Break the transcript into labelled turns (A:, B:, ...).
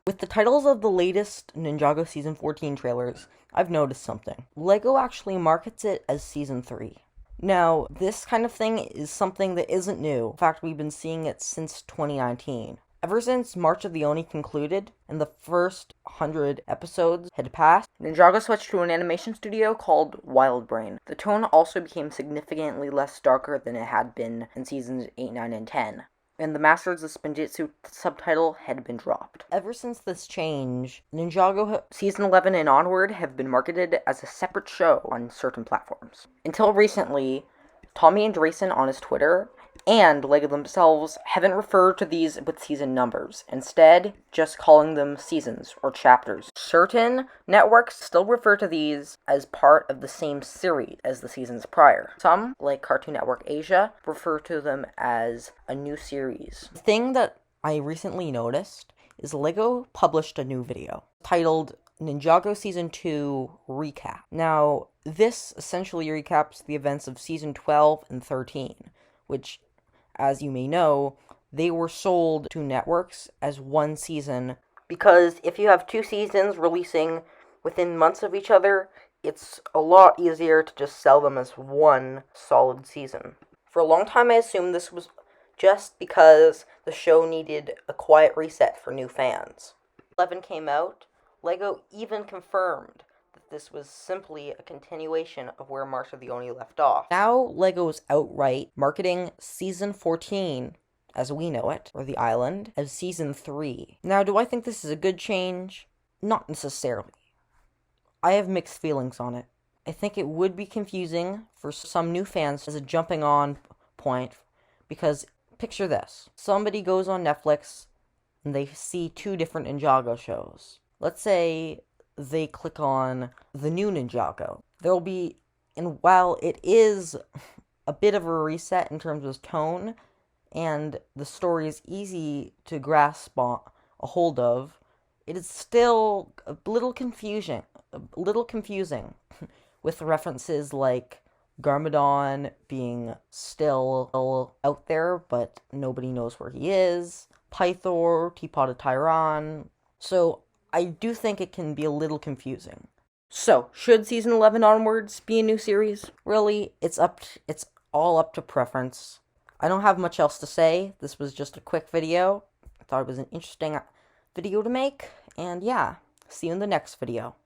A: With the titles of the latest Ninjago Season 14 trailers, I've noticed something. LEGO actually markets it as Season 3. Now, this kind of thing is something that isn't new. In fact, we've been seeing it since 2019. Ever since March of the Oni concluded, and the first 100 episodes had passed, Ninjago switched to an animation studio called Wild Brain. The tone also became significantly less darker than it had been in Seasons 8, 9, and 10. And the Masters of Spinjitzu subtitle had been dropped. Ever since this change, Ninjago Season 11 and onward have been marketed as a separate show on certain platforms. Until recently, Tommy Andresen on his Twitter and LEGO themselves haven't referred to these with season numbers, instead just calling them seasons or chapters. Certain networks still refer to these as part of the same series as the seasons prior. Some, like Cartoon Network Asia, refer to them as a new series. The thing that I recently noticed is LEGO published a new video titled Ninjago Season 2 Recap. Now, this essentially recaps the events of Season 12 and 13, which, as you may know, they were sold to networks as one season, because if you have two seasons releasing within months of each other, it's a lot easier to just sell them as one solid season. For a long time, I assumed this was just because the show needed a quiet reset for new fans. 11 came out, LEGO even confirmed that this was simply a continuation of where March of the Oni left off. Now LEGO is outright marketing Season 14, as we know it, or the island, as Season 3. Now, do I think this is a good change? Not necessarily. I have mixed feelings on it. I think it would be confusing for some new fans as a jumping on point, because picture this. Somebody goes on Netflix and they see two different Ninjago shows. Let's say they click on the new Ninjago. There'll be, and while it is a bit of a reset in terms of tone, and the story is easy to grasp a hold of, it is still a little confusing with references like Garmadon being still out there, but nobody knows where he is, Pythor, Teapot of Tyron. So I do think it can be a little confusing. So, should Season 11 onwards be a new series? Really, it's all up to preference. I don't have much else to say. This was just a quick video. I thought it was an interesting video to make, and yeah, see you in the next video.